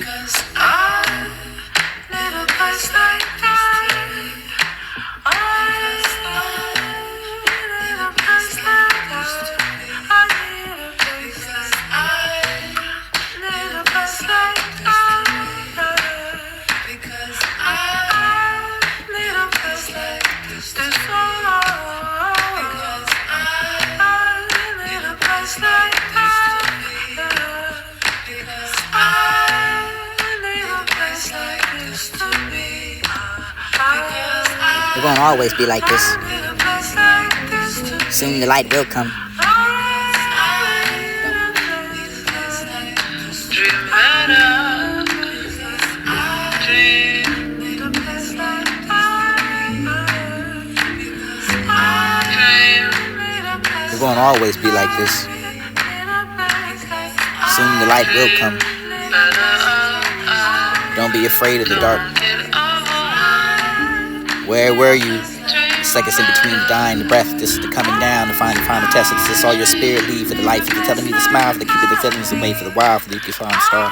Because I need a place like that. I need a place like that. I need a place like that. I need a place like that. Because I need a place like this. Because I need a place like that. Because I need a place like this to be. It won't always be like this. Soon the light will come. It won't always be like this. Soon the light will come. Don't be afraid of the dark. Where were you? It's like it's in between the dying, the breath. This is the coming down to find the final test. Is this all your spirit leave for the life? You're telling me to smile for the keep of the feelings and wait for the while for the you can find star.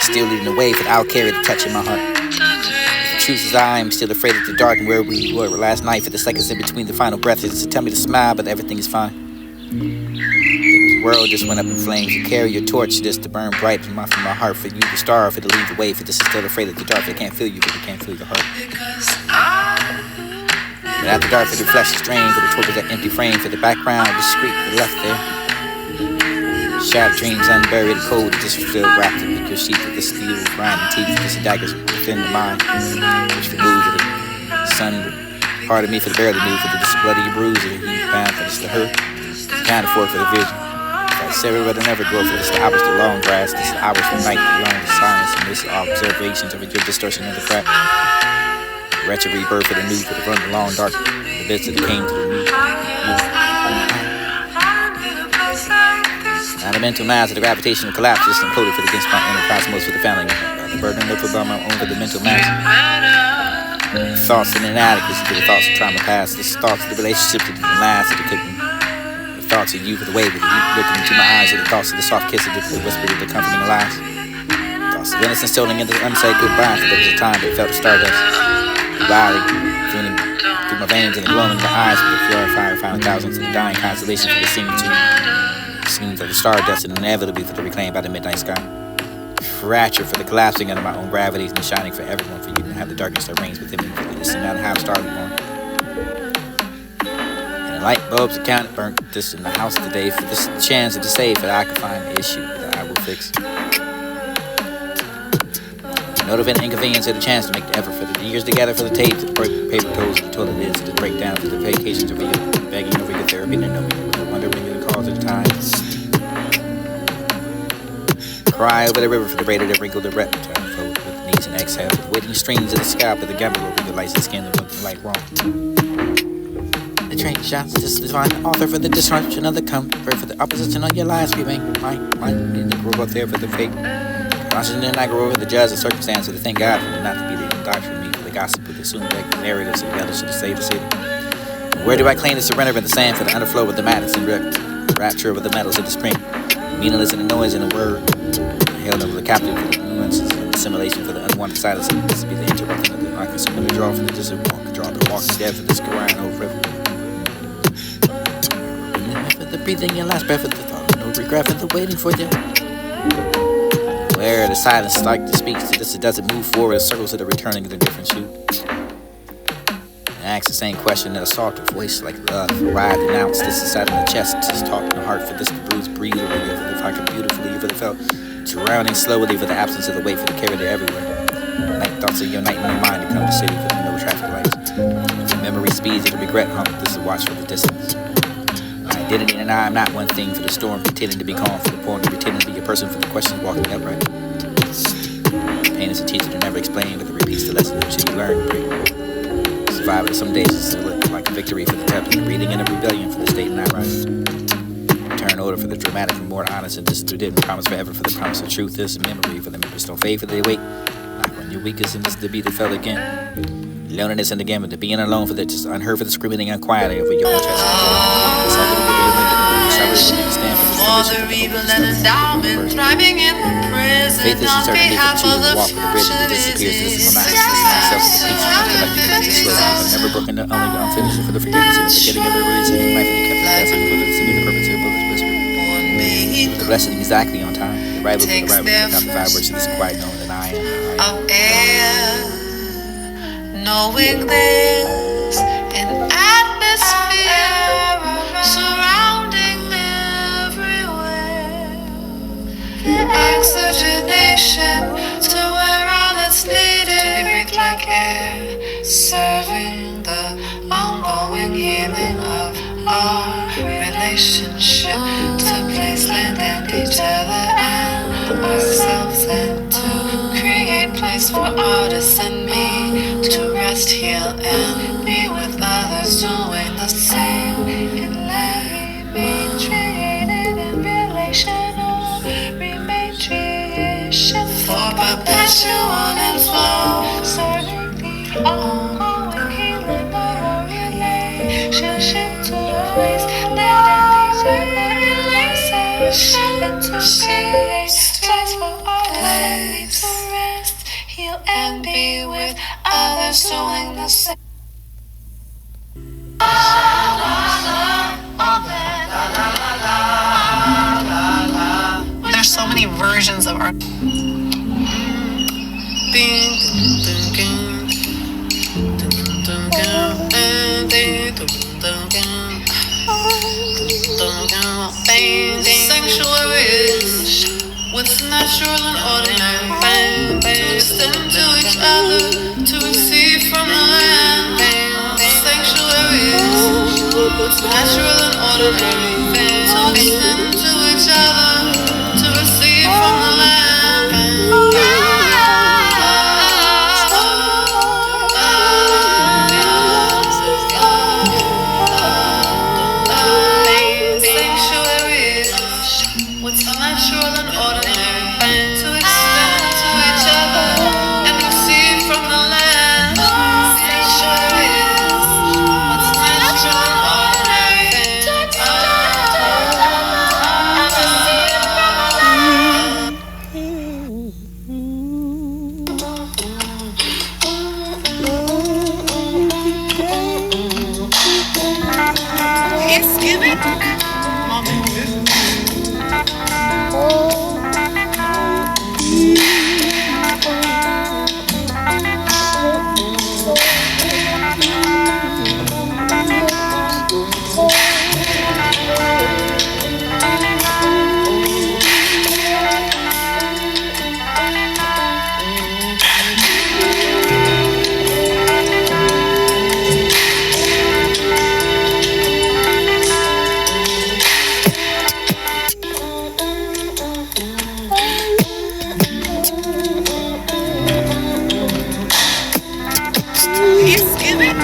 Still leading the way for the I'll carry the touch in my heart. The truth is I am still afraid of the dark and where we were last night for the seconds in between the final breath. Is to tell me to smile but everything is fine. The world just went up in flames. You carry your torch just to burn bright from my heart for you to starve, for to lead the way, for this is still afraid of the dark. They can't feel you, but they can't feel your heart. But after dark, for the flesh is drained, for the torch that empty frame, for the background, discreet, for the left there. Shattered dreams unburied, cold, just still wrapped in your sheath with the steel, grinding teeth, just daggers within the mind, which removed the sun, part of me for the barely new, for the bloody bruise of the heat bound, for this the hurt, kind of for the vision. Sarah would never grow for this the hours, the long grass, this the hours from night, the long silence, and this observations of your distortion of the crap. The wretched rebirth for the new, for the run, the long dark, the bits that came to the new. Now the mental mass of the gravitational collapse is included for the against my inner cosmos for the family. The burden of about my own for the mental mass. The thoughts and inadequacy to the thoughts of trauma past. This thoughts of the relationship to the last of the cooking. The thoughts of you for the way with you looking into my eyes. Or the thoughts of the soft kiss of the whisper of the comforting lies. Thoughts of innocence stolen into the unsaid goodbye. For there was a time that felt the stardust. Valley, feeling through my veins and the glowing in the eyes of the purified found thousands of the dying constellations for the seeming to scenes of the stardust and inevitably for the reclaimed by the midnight sky. Fracture for the collapsing under my own gravities and shining for everyone for you to have the darkness that reigns within me for this and not how started born. And the light bulbs accounted burnt this in the house today for this chance to save that I could find the issue that I will fix. No event inconvenience or the chance to make the effort for the years together for the tapes, the paper toes, the toilet lids, the breakdown for the vacations over your begging over your therapy, and knowing the wonder when you're the cause of the time. Cry over the river for the raider that wrinkled the reptile, fold with the knees and exhale, with the waiting streams of the scalp of the gamble over your lights and skin that look like wrong. The train shots, this divine author for the disruption of the comfort, for the opposition of your lies, we make my and the grow up there for the fake. Washington, I grew over the judge and circumstance of the thank God for them not to be the doctor for me, for the gossip with the assumed narratives of the others should have saved the city. And where do I claim to surrender in the sand for the underflow of the madness and rapture of the metals of the spring? Meaningless in the noise and the word. Held over the captive for the nuances of assimilation for the unwanted silence. And this be the interrupting of the unconsuming draw for the distant walk, draw the walking dead for this Quran over river. For the breathing your last breath for the thought, no regret for the waiting for you. Where the silence like to speak to this, it doesn't move forward, it circles to the returning of the different shoot. And ask the same question in a softer voice like love, ride, announce this inside in the chest, just talk in the heart for this, the bruise, breathe over you, for the if I could beautifully, for the felt, drowning slowly for the absence of the weight, for the carry there everywhere. Night thoughts of your night in your mind to come to city for the no traffic lights. The memory speeds and the regret hump, this is watch for the distance. Identity and I am not one thing for the storm, pretending to be calm for the poem, pretending to be a person for the questions walking upright. Pain is a teacher to never explain, but it repeats the lesson that you learn and break. Surviving some days is like a victory for the tempted, and reading in a rebellion for the state and not rising. Return order for the dramatic and more honest, and this didn't promise forever for the promise of truth. This memory for the members don't fade for they wait. Like when you're weakest and this to be the felt again. Loneliness and again, but the being alone for the just unheard for the screaming and unquiet over your own chest. passion stand for for this the division rebel of and the endowment, universe. thriving in the present Faith is on determination to behalf choose of to the walk the bridge future. that disappears. This is This my is masterpiece, myself with the pieces collected from the slow but never broken, only unfinished for the forgiveness and the forgetting of the releasing in life, and you kept the passing of bullets to be the perpetrator bullets whisper. With the blessing exactly on time, the arrival for the arrival without the vibration is quiet, knowing that I am. of air, knowing there's an atmosphere surrounding everywhere. Oxygenation to where all that's needed to be breathed like air, serving the ongoing healing of our relationship to place, land, and each other and ourselves, and to create place for artists and me to rest, heal, and be with others doing the same. And let me created and relational rematriation for perpetual and flow, serving the ongoing healing of our relationship to place, land, and each other and to create space for our lives to rest, heal, and be with others doing the same. There's so many versions of our sanctuaries, what's natural and ordinary, to extend to each other, to receive from the land. Sanctuaries, what's natural and ordinary, to extend to each other, to receive from the land. Sanctuaries, what's unnatural and ordinary, to extend to each other and receive from the land. Sanctuaries, what's natural and ordinary, to extend to each other and receive from the land. It's giving. It's giving.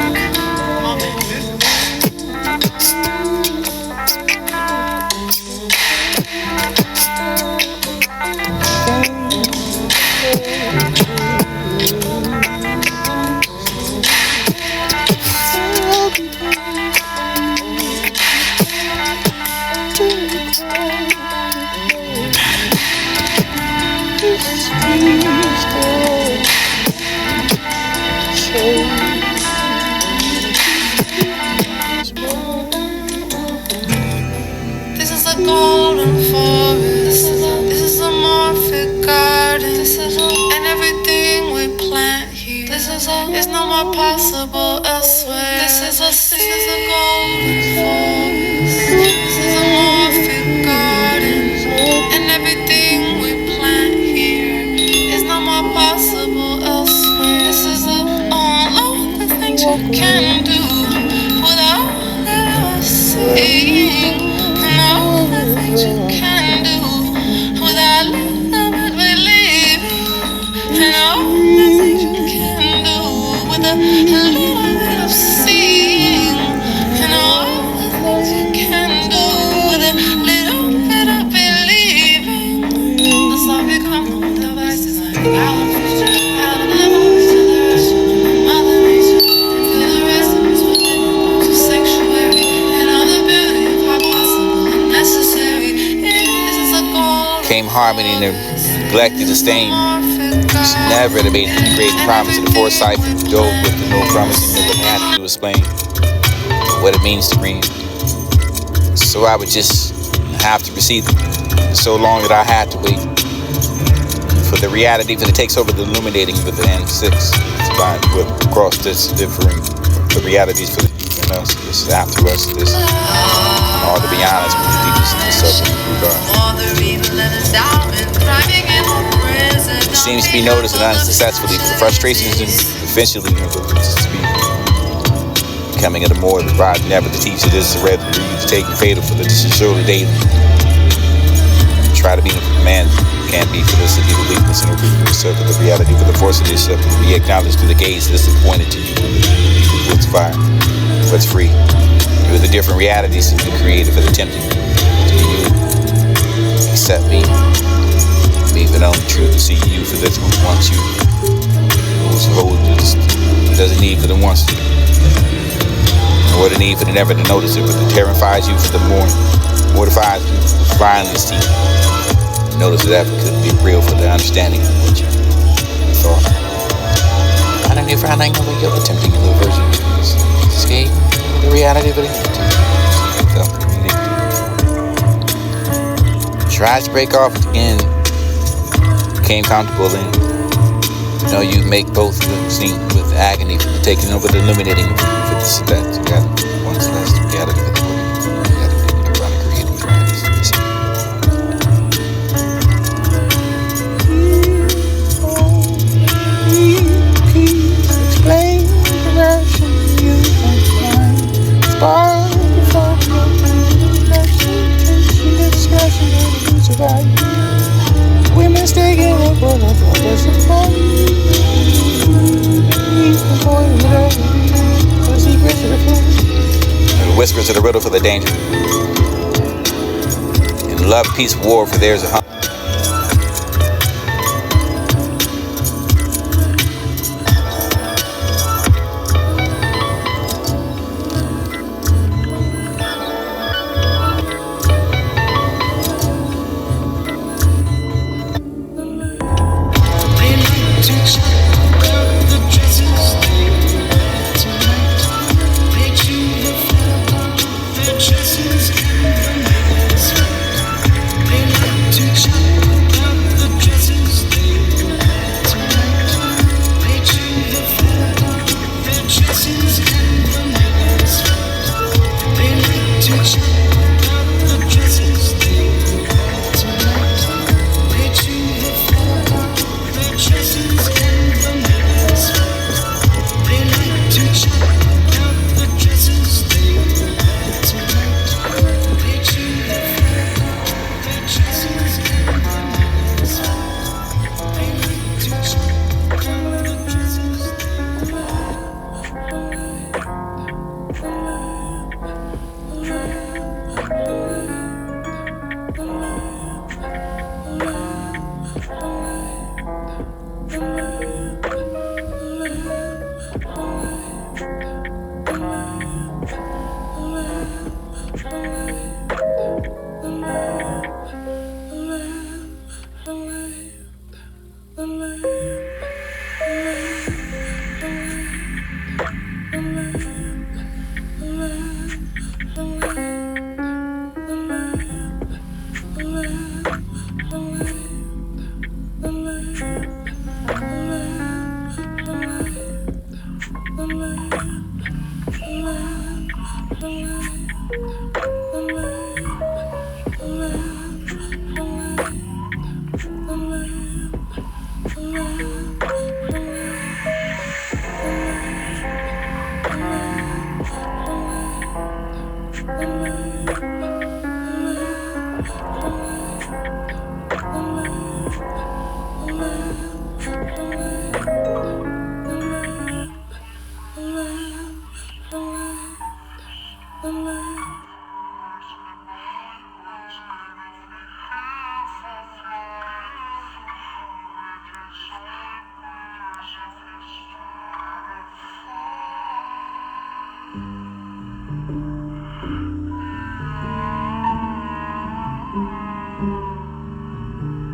This is a golden forest. This is a morphic garden. And everything we plant here is no more possible elsewhere. This is a golden forest. This is a morphic garden. And everything we plant here is no more possible elsewhere. This is all of the things you can do without ever seeing. And all the things you can do without ever believing. And all the things you can do with a little bit of seeing. And all the things you can do with a little bit of believing. The song become the devices like out of future, out of the voice to the rest of Mother Nature. And the rest of us within to sanctuary and all the beauty of how possible and necessary. Came harmony and neglected the stain. Never debated the great promise of the foresight of the dove with the no promising of the man to explain what it means to breathe. So I would just have to receive it so long that I had to wait for the reality that it takes over the illuminating with the N6 to find what across this differing the realities for the deep in us, this after us, this all to be honest with the deepest in the subject regard. It seems to be noticed and unsuccessfully for the frustrations and eventually to be coming at a more the rod never to teach it is to read the read to take and fatal for the surely daily. Try to be a man can't be for this the weakness and obedience of the reality for the force of this to be acknowledged through the gaze this is pointed to you. What's fire, what's free. You are the different realities that you created for the tempting to be you. Accept me. Even on the truth to see you for this who wants you. Who's hold this doesn't need for the wants to. Or the need for the never to notice it, but it terrifies you for the mortifies you for violence to you. Notice that couldn't be real for the understanding of what you thought. I don't even find over your attempting a little version of this. Escape the reality of it. Tries to break off again. Became comfortable in. You know, you make both seem with agony for taking over the illuminating for the that together. Once less reality for the reality you're trying to create and trying to see. Please explain the version you find. Spark from your discussion of the survival. We're mistaken for the purpose of fun. The secrets of the fool. The whispers of the riddle for the danger. In love, peace, war, for there's a hunger. They like to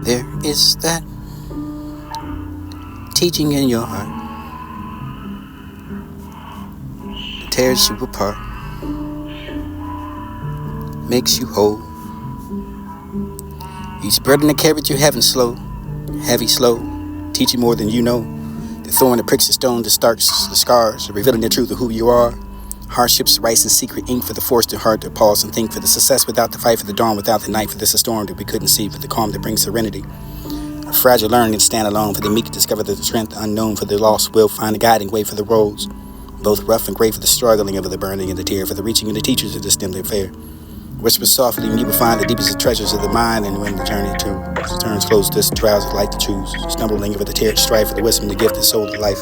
There is that teaching in your heart that tears you apart, makes you whole. Each burden that carried you heavy, slow, teach you more than you know. The thorn that pricks the stone, the starts, the scars, revealing the truth of who you are. Hardships, rice, and secret ink for the forced and hard to pause and think, for the success without the fight, for the dawn without the night, for this a storm that we couldn't see, for the calm that brings serenity. A fragile learning to stand alone, for the meek to discover the strength unknown, for the lost will find a guiding way for the roads. Both rough and gray, for the struggling of the burning and the tear, for the reaching of the teachers to distem their fare. Whisper softly, and you will find the deepest treasures of the mind, and when the journey turns close, this drowsy light to choose. Stumbling over the tear, strive for the wisdom, the gift, the soul, the life.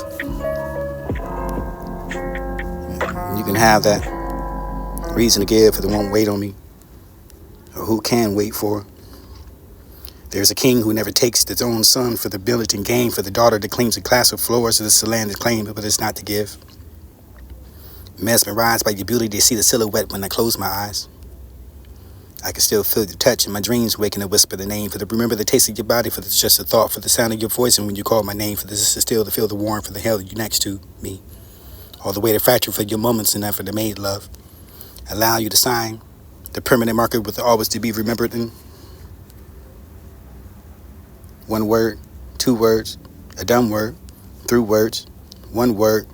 You can have that reason to give for the won't wait on me, or who can wait for. There's a king who never takes his own son for the ability and gain, for the daughter that claims a class of floors, so this is the land that claims, but it's not to give. Mesmerized by your beauty, they see the silhouette when I close my eyes. I can still feel your touch in my dreams, waking to whisper the name, for the remember the taste of your body, for it's just a thought, for the sound of your voice, and when you call my name, for this is still to feel the warmth, for the hell you next to me. All the way to fracture for your moments and effort to made love. Allow you to sign the permanent marker with always to be remembered in one word, 2 words, a dumb word, through words, 1 word,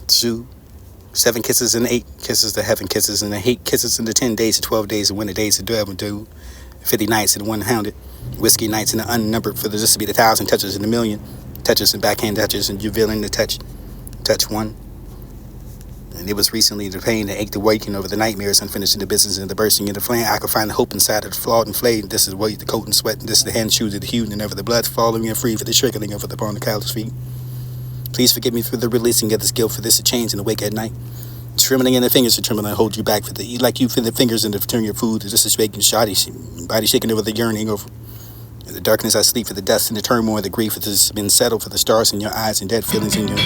2, 7 kisses and 8 kisses to heaven kisses and 8 kisses in the 10 days to 12 days and winter days to do 50 nights and 100 whiskey nights and the unnumbered for this to be the 1,000 touches and a million touches and backhand touches and you feeling the touch one. And it was recently the pain, the ache, the waking over the nightmares, unfinished in the business and the bursting in the flame. I could find the hope inside of the flawed and flayed. This is the weight, the coat and sweat, and this is the hand shoes of the hue, and never the blood following and free for the trickling over the upon the callous feet. Please forgive me for the releasing of this guilt, for this to change in the wake at night. Trembling in the fingers to tremble and hold you back for the like you feel the fingers in the turn your food. This is making shoddy, body shaking over the yearning over. In the darkness I sleep for the dust and the turmoil, the grief that has been settled for the stars in your eyes and dead feelings in your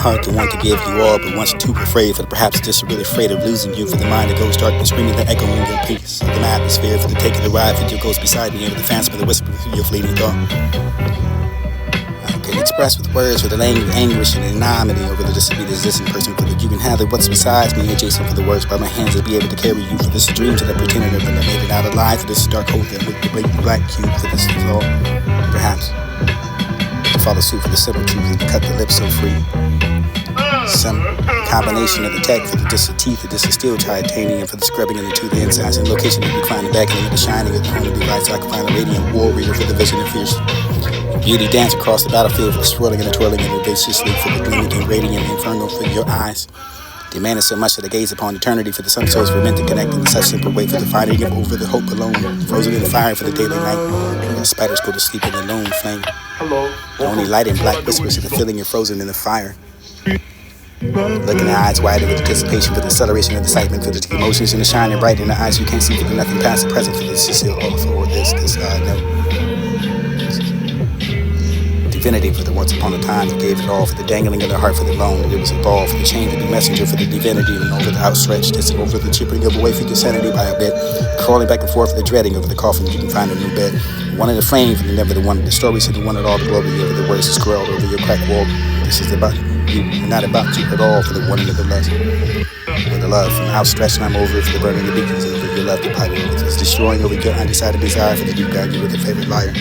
heart to want to give you all, but once too afraid for the perhaps just really afraid of losing you, for the mind that goes dark and screaming the echo in your peace of the atmosphere, for the take of the ride for your ghost beside me, and the phantom of the whisper for your fleeting thought. I can express with words for the language, anguish and anonymity over the distant person, for that you can have the what's besides me adjacent for the words by my hands to be able to carry you for this dream to the pretender that I made it out alive, for this dark hole that looked the great black cube, for this is all perhaps to follow suit for the simple truth that cut the lips so free. Some combination of the tech for the distant teeth, the distant steel titanium for the scrubbing of the tooth insides and location that you find the back end of the shining of the home of the lights. So I can find a radiant warrior for the vision of fierce beauty dance across the battlefield for the swirling and the twirling and the vicious leap for the gleaming and radiant inferno for your eyes. Demanding so much that I gaze upon eternity for the sun souls were meant to connect in such simple way for the finding of over the hope alone, frozen in the fire for the daily night, when the spiders go to sleep in the lone flame. The only light in black whispers of the feeling you're frozen in the fire. Looking at eyes wide with anticipation for the acceleration of the excitement for the emotions and the shining bright in the eyes you can't see for the nothing past the present for this is still all for this no. Divinity for the once upon a time that gave it all, for the dangling of the heart for the bone that it was involved, for the chain to be messenger for the divinity and over the outstretched, it's over the chipping of away for your sanity by a bit, crawling back and forth for the dreading over the coffin you can find a new bed, one in the flame for the never the one, the stories of the one at all the glory over the words scrawled over your cracked wall. This is about you, not about you at all, for the one of the lust. For the love from outstretched and I'm over it for the burning of the beacons over your love, the pilot over it's destroying over your undecided desire for the deep God you were the favorite liar.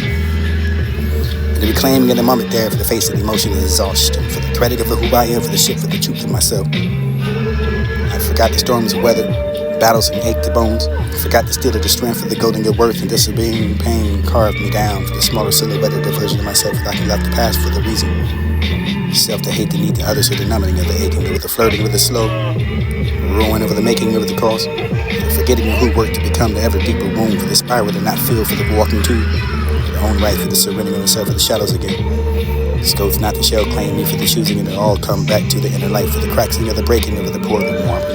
The reclaiming in the moment there for the face of emotion and exhaustion, for the threading of the who I am, for the shit, for the truth of myself. I forgot the storms of weather, battles and ache the bones. I forgot the steel of the strength for the golden good worth and disobeying pain carved me down for the smaller silhouette of the version of myself that I can left the past for the reason. Self to hate the need the others for the numbing of the aching, with the flirting with the slow, ruin over the making of the cause, the forgetting of who worked to become the ever deeper wound for the spiral to not feel for the walking to. Own right for the surrendering of myself for the shadows again. Scope's not the shell claim me for the choosing and it all come back to the inner light for the cracking of the breaking of the pour of the warmth.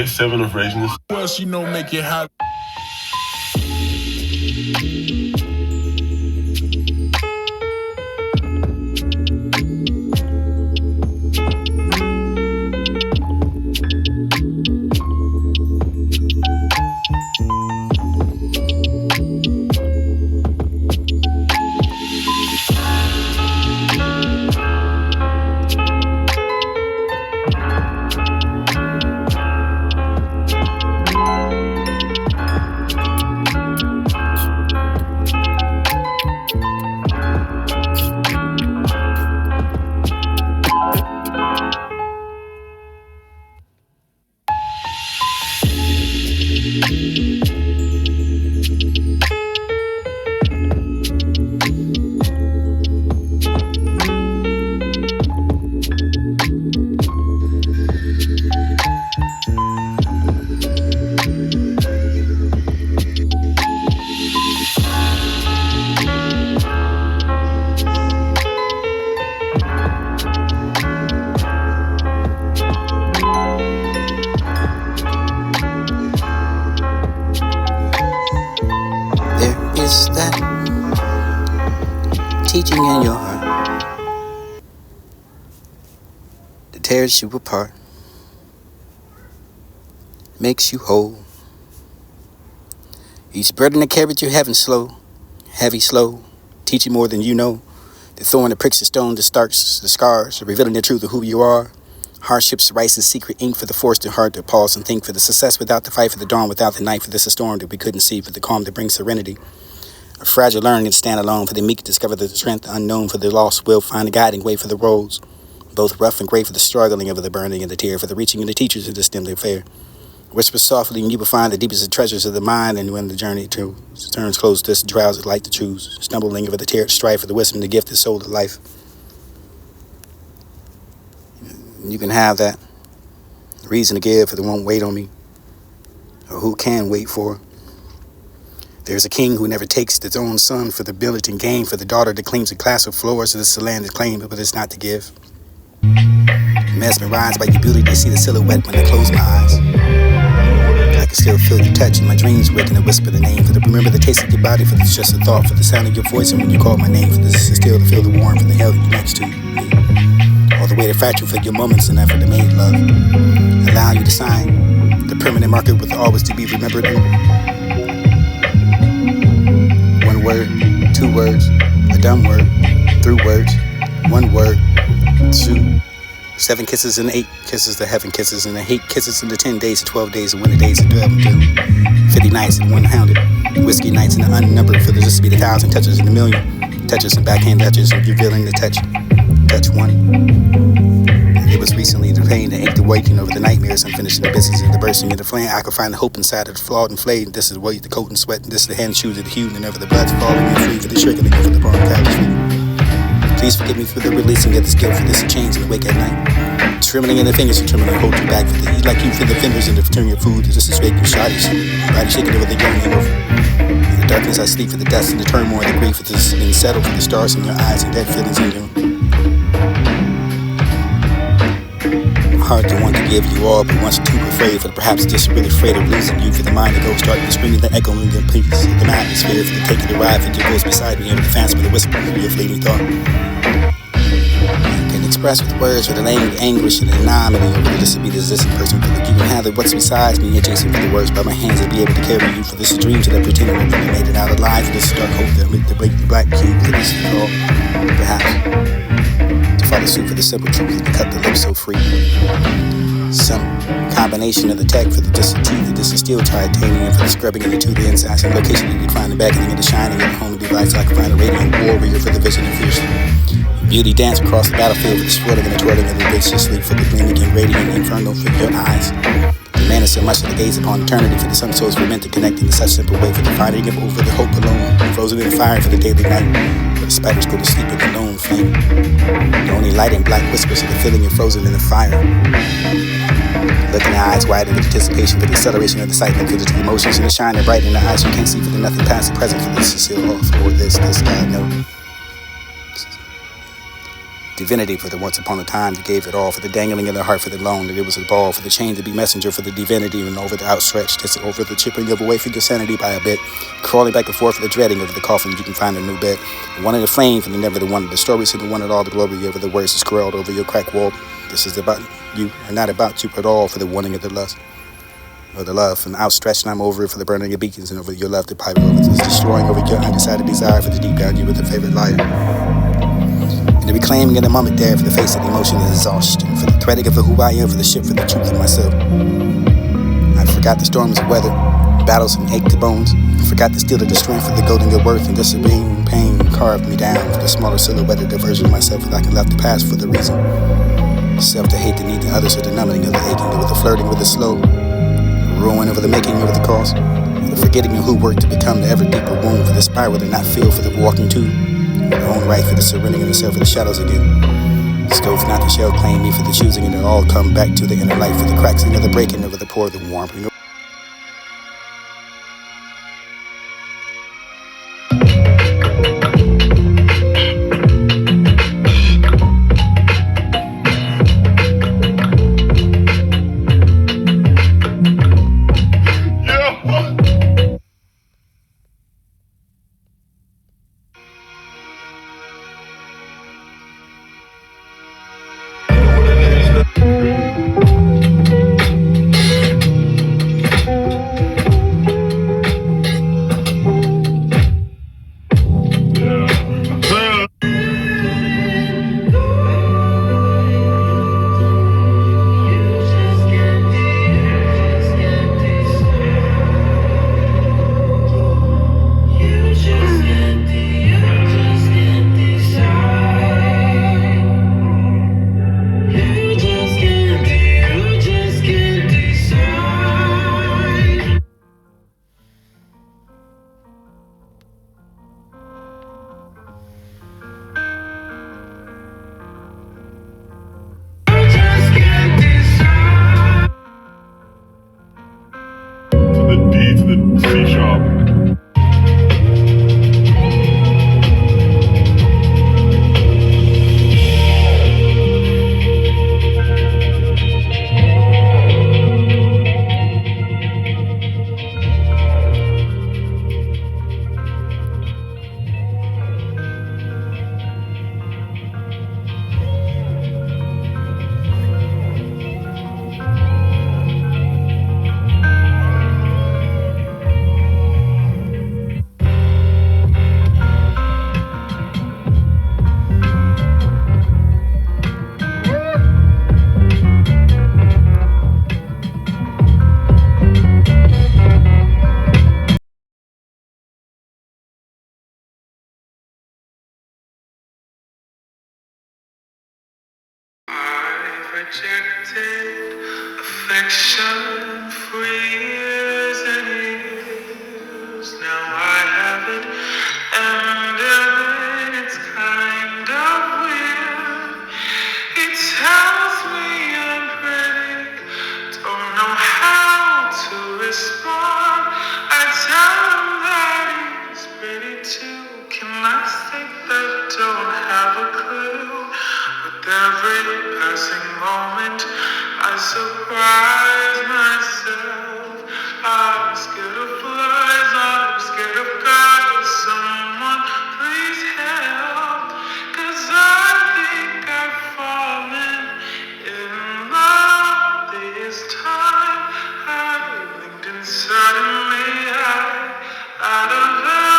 Seven of raisins. What else make it hot? Teaching in your heart that tears you apart, makes you whole. Each burden that carried you heavy, slow, teaching more than you know. The thorn that pricks the stone, the starts, the scars, revealing the truth of who you are. Hardships writes the secret ink for the forced and hard to pause and think, for the success without the fight, for the dawn without the night, for this a storm that we couldn't see, for the calm that brings serenity. A fragile learning to stand alone, for the meek to discover the strength unknown, for the lost will find a guiding way for the roads. Both rough and great, for the struggling of the burning and the tear, for the reaching of the teachers to distem the affair. Whisper softly and you will find the deepest of treasures of the mind, and when the journey turns close, this drowsy light to choose. Stumbling over the tear to strive for the wisdom, the gift, the soul, the life. You can have that reason to give for the won't wait on me, or who can wait for. There's a king who never takes his own son for the village and gain, for the daughter that claims a class of floors, this is the land to claim, but it's not to give. Mesmerized by your beauty, to see the silhouette when I close my eyes. I can still feel your touch in my dreams, waking to whisper the name, for to remember the taste of your body, for it's just a thought, for the sound of your voice, and when you call my name, for this is still to feel the warmth and the hell you next to me. All the way to fracture for your moments and effort to make love. Allow you to sign the permanent marker with always to be remembered. One word, two words, a dumb word, through words, one word, two. 7 kisses and 8 kisses to heaven kisses and 8 kisses in the 10 days, 12 days, and winter days, and 12 50 nights and 100 whiskey nights and the unnumbered, for there just to be the 1,000 touches and a million touches and backhand touches, and you're willing to touch one. And it was recently the pain, the ache, the waking over the nightmares, unfinished in the business and the bursting of the flame. I could find the hope inside of the flawed and flayed. This is the weight, the coat and sweat, and this is the hand shoes of the hue, and never the blood's falling and free for the trick and the gift of the born cabbagery. Please forgive me for the releasing of this guilt, for this change in the wake at night. Trembling in the fingers, you trembling, hold you back for the eat like you feel the fingers in the return your food. This is making shotties, body shaking over the yearning of. In the darkness I sleep for the dust and the turmoil, the grief for this being settled for the stars in your eyes and dead feelings in you. Hard to want to give you all, but once too afraid for the perhaps just really afraid of losing you, for the mind to go starting to screaming, the echo in the peace, the atmosphere for the taking the ride, for your ghost beside me, and the fans for the whisper of your fleeting thought. Can express with words for the language, anguish, and the anomaly of the just to be the existing person, for the you can have the what's besides me, adjacent for the words by my hands, and be able to carry you for this dream to that pretending that I made it out alive, for this dark hope that make the black cube, for this is all, perhaps. Follow suit for the simple truth and cut the lips so free. Some combination of the tech for the just the teeth, this is steel titanium for the scrubbing into the inside. Some location that you find the beckoning and the shining of the home device. I can find a radiant warrior for the vision of fierce beauty dance across the battlefield for the swirling and the twirling of the viciously for the gleaming and radiant inferno for your eyes. The man is so much to the gaze upon eternity, for the sun souls were meant to connect in such simple way, for the fighting of over the hope alone, frozen in the fire for the daily night. the spiders go to sleep in the lone flame. The only light and black whispers of the feeling you're frozen in the fire. Looking at eyes wide in the anticipation for the acceleration of the sight and for the emotions and the shine and bright in the eyes you can't see for the nothing past the present for this is still off or this guy no. Divinity for the once upon a time that gave it all, for the dangling in the heart for the loan, that it was a ball, for the chain to be messenger, for the divinity and over the outstretched, just over the chipping of away for your sanity by a bit, crawling back and forth for the dreading of the coffin you can find a new bed, the one in the flame and the never the one, the stories and the one at all the glory over the words scrawled over your crack wall. This is about you and not about you at all, for the wanting of the lust. Or the love from the outstretched and I'm over it for the burning of beacons and over your love to pipe over this destroying over your undecided desire for the deep down you with the favorite liar. And the reclaiming in the moment there for the face of the emotion and exhaustion, for the threading of the who I am, for the ship, for the truth of myself. I forgot the storms of weather, battles and ache to bones. I forgot the steel of the strength for the gold in your worth, and the serene pain carved me down for the smaller silhouette of the version of myself that I can left the past for the reason. Self to hate the need the others for the numbing of the aching, with the flirting with the slow, the ruin over the making of the cost, the forgetting of who worked to become the ever deeper wound for the spiral to not feel for the walking to. Their own right for the surrendering of the self for the shadows again. The stove not the shell claim me for the choosing, and it all come back to the inner light for the cracks and the breaking over the pour, the warmth. Rejected affection for years and years. Now I have it, and it's kind of weird. It tells me I'm pretty, don't know how to respond. I tell him that he's pretty too. Can I say that? Don't have a clue. With every passing moment, I surprise myself. I'm scared of flies, I'm scared of guys. Someone please help, 'cause I think I've fallen in love this time. I blinked and suddenly out of Valentine.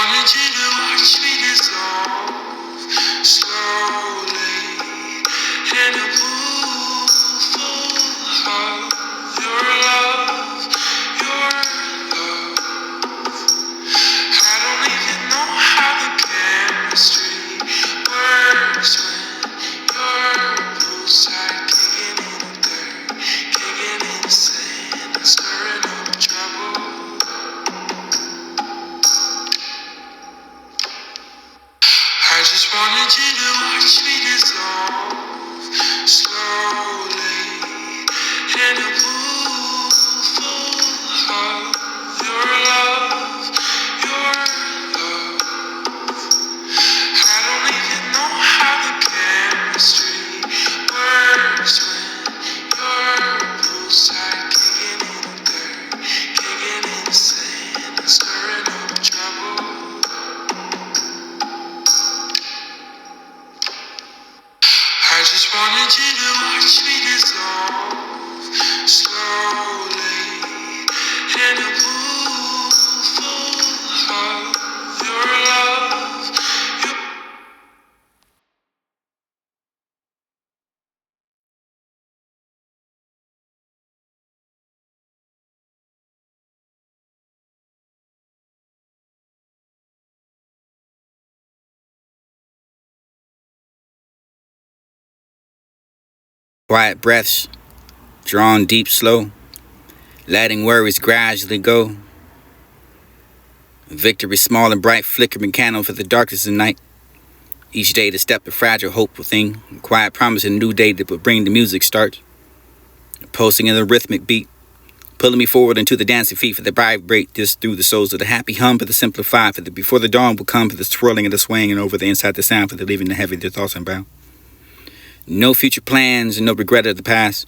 wanted you to watch me dissolve slowly in a pool full of your love, your love. I don't even know how the chemistry works when you're poolside, kicking in the dirt, kicking in the sand, and stirring up trouble. I just wanted you to watch me dissolve slowly in a pool full of your love, your love. I don't even know how the chemistry works when you're poolside, kicking in the dirt, kicking in the sand, and stirring up trouble. I just wanted you to watch me dissolve slowly in a pool full of your love. Quiet breaths, drawn deep, slow, letting worries gradually go. Victory small and bright, flickering candle for the darkness of night. Each day the step of fragile, hopeful thing. Quiet promise a new day that will bring the music start. Pulsing in the rhythmic beat, pulling me forward into the dancing feet for the vibrate this through the souls of the happy hum for the simplified, for the before the dawn will come for the swirling and the swaying and over the inside the sound for the leaving the heavy their thoughts unbound. No future plans and no regret of the past.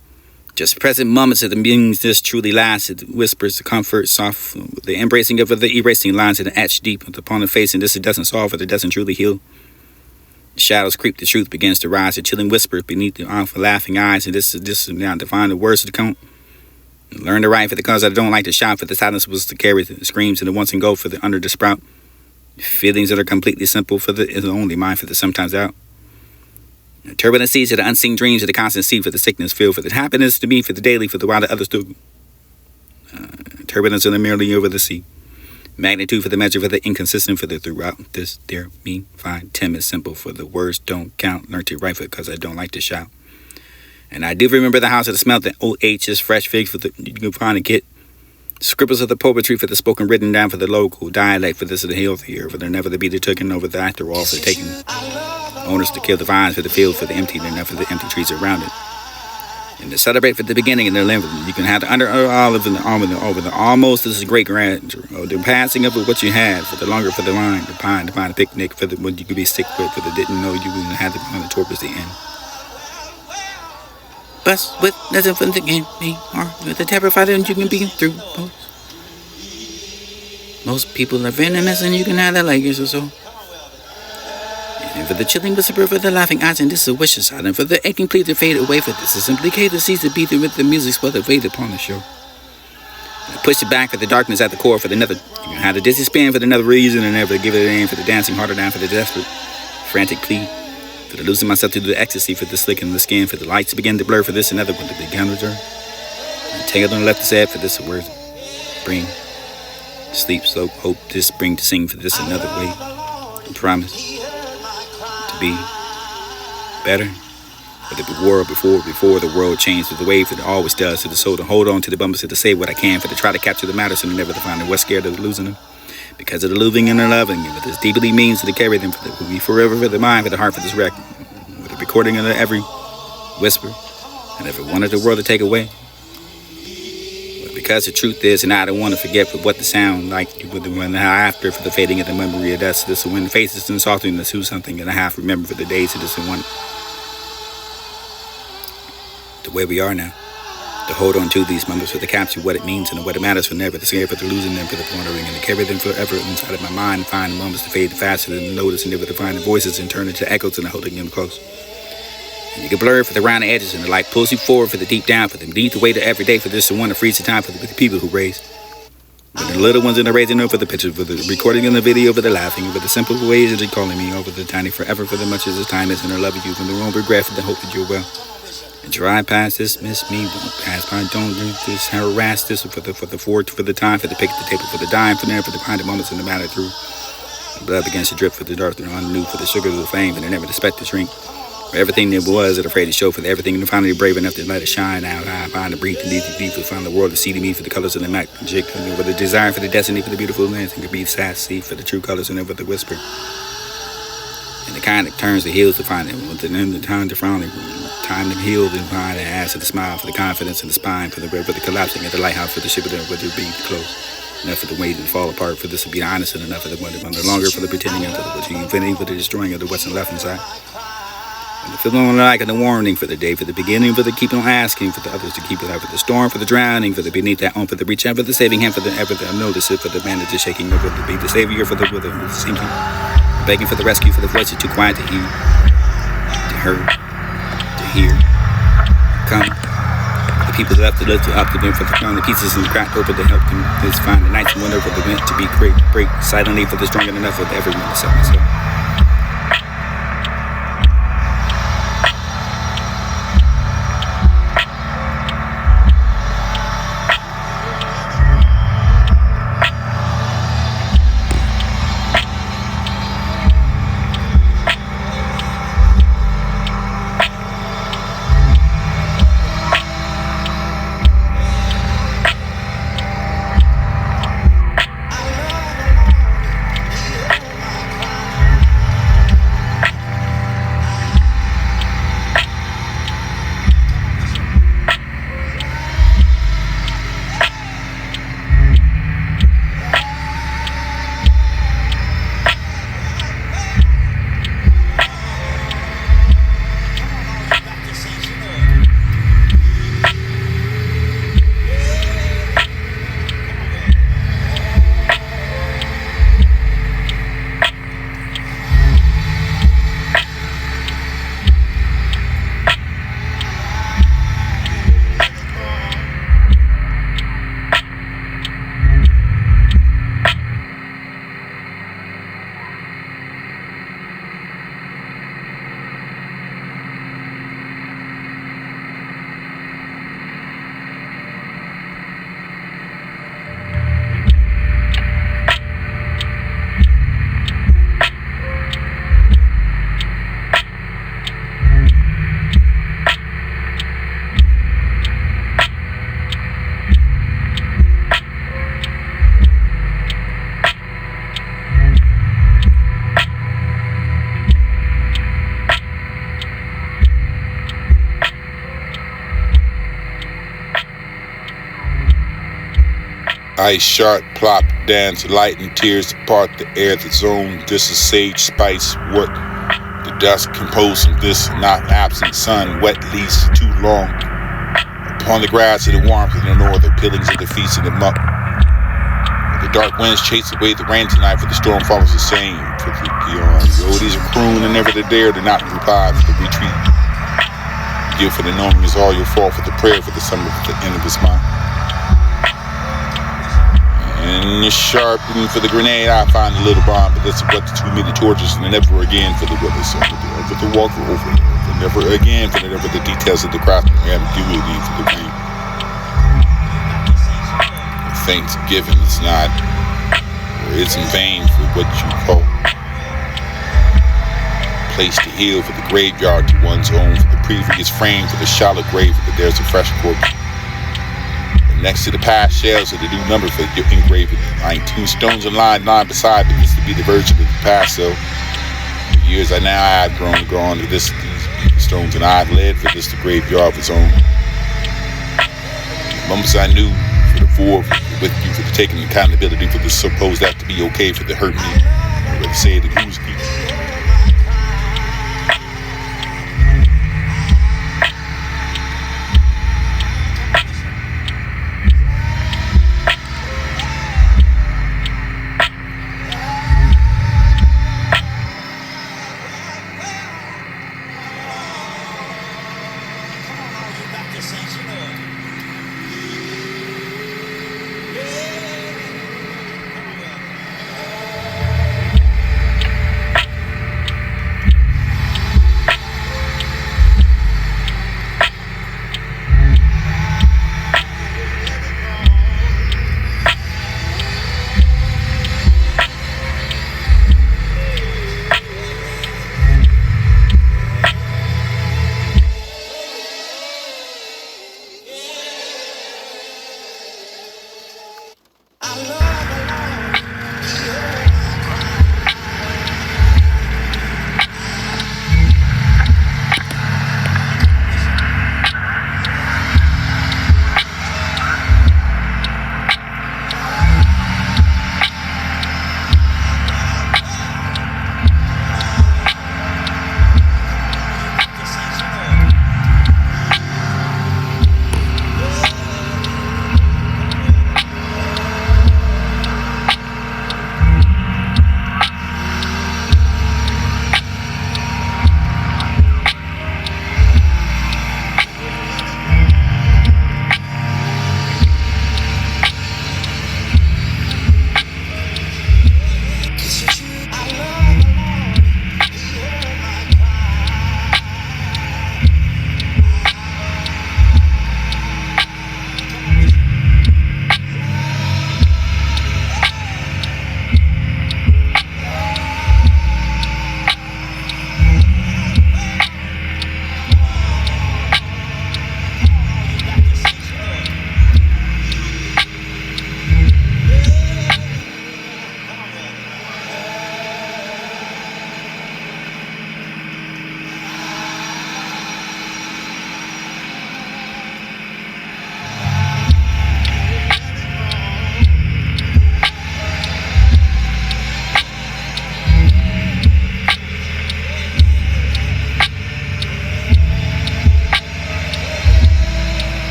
Just present moments of the meanings this truly lasted. Whispers of comfort, soft, the embracing of the erasing lines that etched deep upon the face, and this it doesn't solve, it doesn't truly heal. The shadows creep, the truth begins to rise, the chilling whispers beneath the laughing eyes, and this is now to find the words to come. Learn to write for the cause I don't like to shout, for the silence was to carry the screams and the once and go for the under the sprout. Feelings that are completely simple for the is only mine for the sometimes out. Turbulent seas of the unseen dreams of the constant sea for the sickness feel for the happiness to me for the daily for the while the others do. Turbulence in the merely over the sea. Magnitude for the measure for the inconsistent for the throughout this dear me fine timid simple for the words don't count. Learn to write for because I don't like to shout. And I do remember the house of the smell the old H's fresh figs for the you can find a kit. Scribbles of the poetry for the spoken written down for the local dialect for this of the healthier for the never to be the taken over the after all for the taking. Owners to kill the vines for the field for the empty and enough for the empty trees around it. And to celebrate for the beginning and the limit. You can have the under olive and the arm and the over the almost this is great grandeur. Or the passing of what you had for the longer for the line, the pine, to find a picnic for the what you could be sick with for the didn't know you wouldn't have to on the towards the end. Bust with nothing for the game me or with the terrified and you can be through most people are venomous and you can have that like yours or so. And for the chilling whisper for the laughing eyes and this is wishes side and for the aching plea to fade away for this is simply K to cease to beat with the music swell that wait upon the show. And push it back for the darkness at the core for the another. You can have the dizzy spin for the another reason and never give it a name for the dancing harder down for the desperate frantic plea. For the losing myself to the ecstasy for the slick in the skin for the lights begin to blur for this another one to begin return. And tangled on the left side for this a word bring sleep slow hope this bring to sing for this another way. I promise to be better for the world before the world changed to the wave that it always does to the soul to hold on to the bumpers to say what I can for to try to capture the matters and never to find them what's scared of losing them. Because of the living and the loving, but this deeply means to carry them for the will be forever for the mind, for the heart, for this record. With the recording of every whisper and every one of the world to take away. But because the truth is, and I don't want to forget for what the sound like with the when after for the fading of the memory of dust. This when faces and softening to do something and I half remember for the days of this and one. The way we are now. To hold on to these moments for the capture what it means and what it matters for never, the scare for the losing them, for the wandering, and to carry them forever inside of my mind, find the moments to fade faster than the notice, and never to find the voices and turn into echoes and holding them close. And you can blur for the round edges and the light pulls you forward for the deep down, for the beneath the weight of every day for this and one to freeze the time for the people who raise. For the little ones in the raising up, for the pictures, for the recording in the video, for the laughing, for the simple ways that you're calling me, over the tiny forever, for the much as the time is, and I love you, for the wrong regret, for the hope that you're well. And drive past this, miss me, don't pass by, don't do this, harass this, for the time, for the pick at the table, for the dime, for the behind the moments in the matter through. The blood begins to drip for the dark, they're unknew, for the sugar of the flame, and they never expect to shrink. For everything that was, and afraid to show, for everything and finally brave enough to let it shine out. I find the breathe and deep, deep, to find the world to see to me, for the colors of the magic, for the desire, for the destiny, for the beautiful lands, and to be sassy, for the true colors, and for the whisper. And the kind that turns the heels to find it, with the time to frown, time to heal, to find the ass of the smile, for the confidence in the spine, for the collapsing at the lighthouse, for the ship of the be close. Enough for the weight to fall apart, for this to be honest, and enough for the wonder longer, for the pretending of the infinity, for the destroying of the what's left inside. And the feeling like the warning for the day, for the beginning, for the keep on asking, for the others to keep it out, for the storm, for the drowning, for the beneath that on, for the reach out, for the saving hand, for the ever the notice it, for the man that is shaking, for the be the savior, for the wither who's sinking, begging for the rescue, for the voices too quiet to hear, to hear, to hear, come. The people left to live to up to them, for the found the pieces and cracked open to help them. Let's find the nights and wonder for the meant to be great, break silently for the strong enough for everyone to set myself. Ice sharp plop dance, light and tears apart the air that's zone. This is sage spice, what the dust composed from this not absent sun. Wet leaves too long upon the grass of the warmth of the north, the pillings of the feast of the muck. The dark winds chase away the rain tonight, for the storm follows the same. For the coyotes are croon and never to dare to not reply for the retreat. Give for the knowing is all your fault, for the prayer for the summer at the end of his mind. And sharpening for the grenade, I find a little bomb, but that's what the 2 minute torches, and never again for the weather, so for the walker over, and never again for the details of the craft and ambiguity for the rain. Thanksgiving is not, or it's in vain for what you call place to heal, for the graveyard to one's own, for the previous frame, for the shallow grave, for the there's a fresh corpse. Next to the past shells of the new number for your engraving. Lying tombstones in line beside, but this to be the version of the past. So, for years I now have grown to these stones, and I've led for this the graveyard of its own. The moments I knew with you for the taking accountability for the supposed that to be okay for the hurt me. I would say the goose people.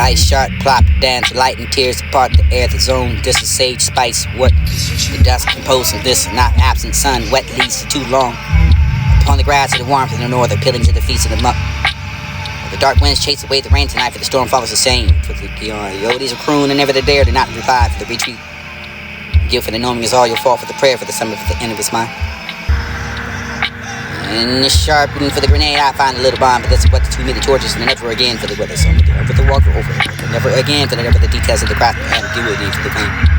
Ice sharp, plop, dance, light and tears apart the air, the zone. This is sage, spice, what? The dust composed of this, not absent sun. Wet leads to too long. Upon the grass of the warmth of the north, appealing to the feast of the muck. The dark winds chase away the rain tonight, for the storm follows the same. For the coyotes are croon and never the dare to not reply for the retreat. Guilt for the knowing is all your fault, for the prayer for the summer for the end of his mind. And the sharpening for the grenade, I find a little bomb, but that's what the 2 minute torches, and never again for the weather. So with the walker over, never again for the details of the craft and do it for the pain.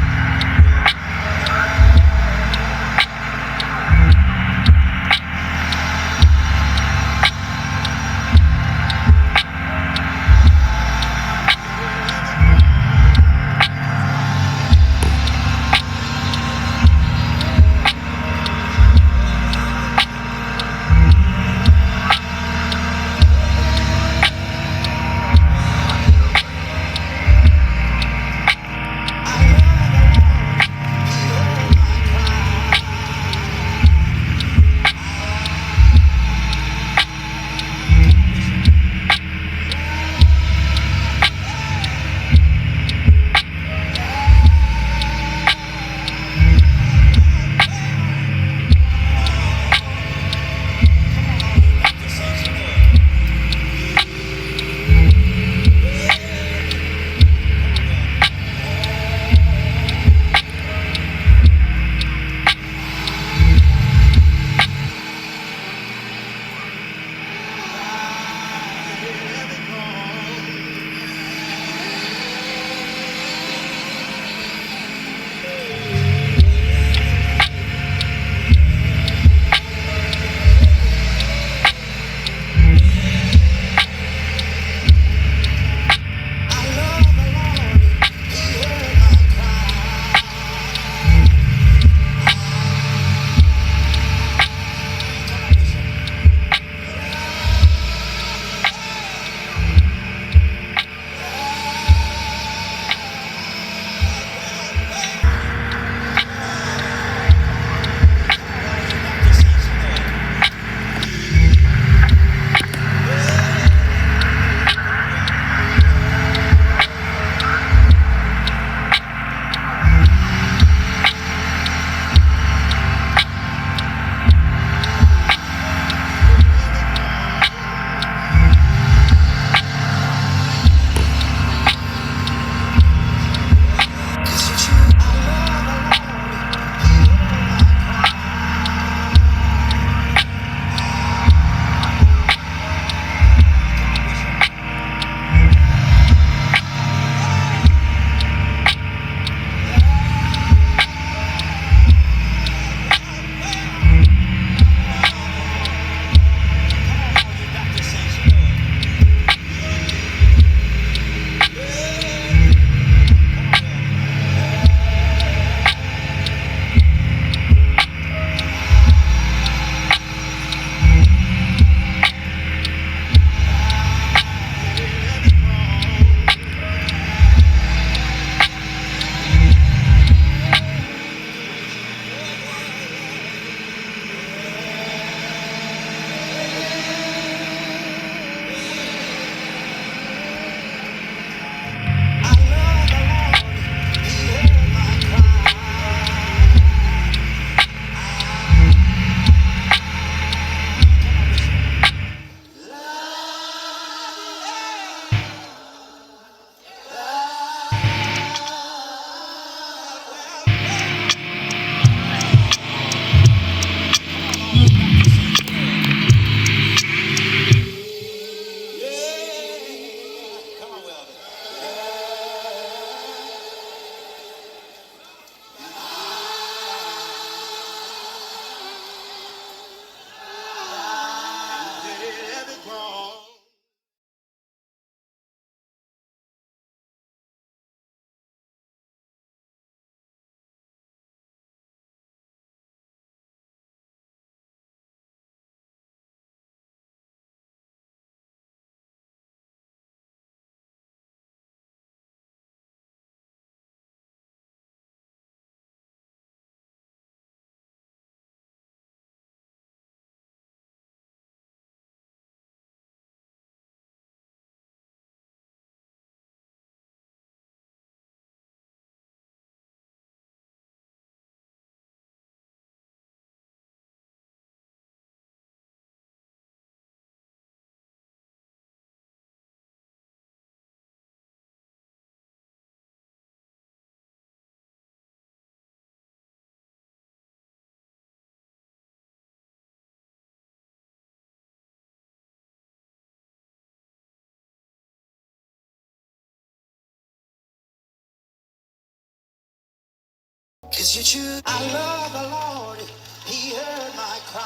'cause you choose. I love the Lord, He heard my cry.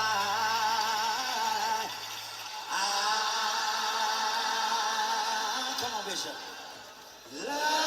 Come on, Bishop. Love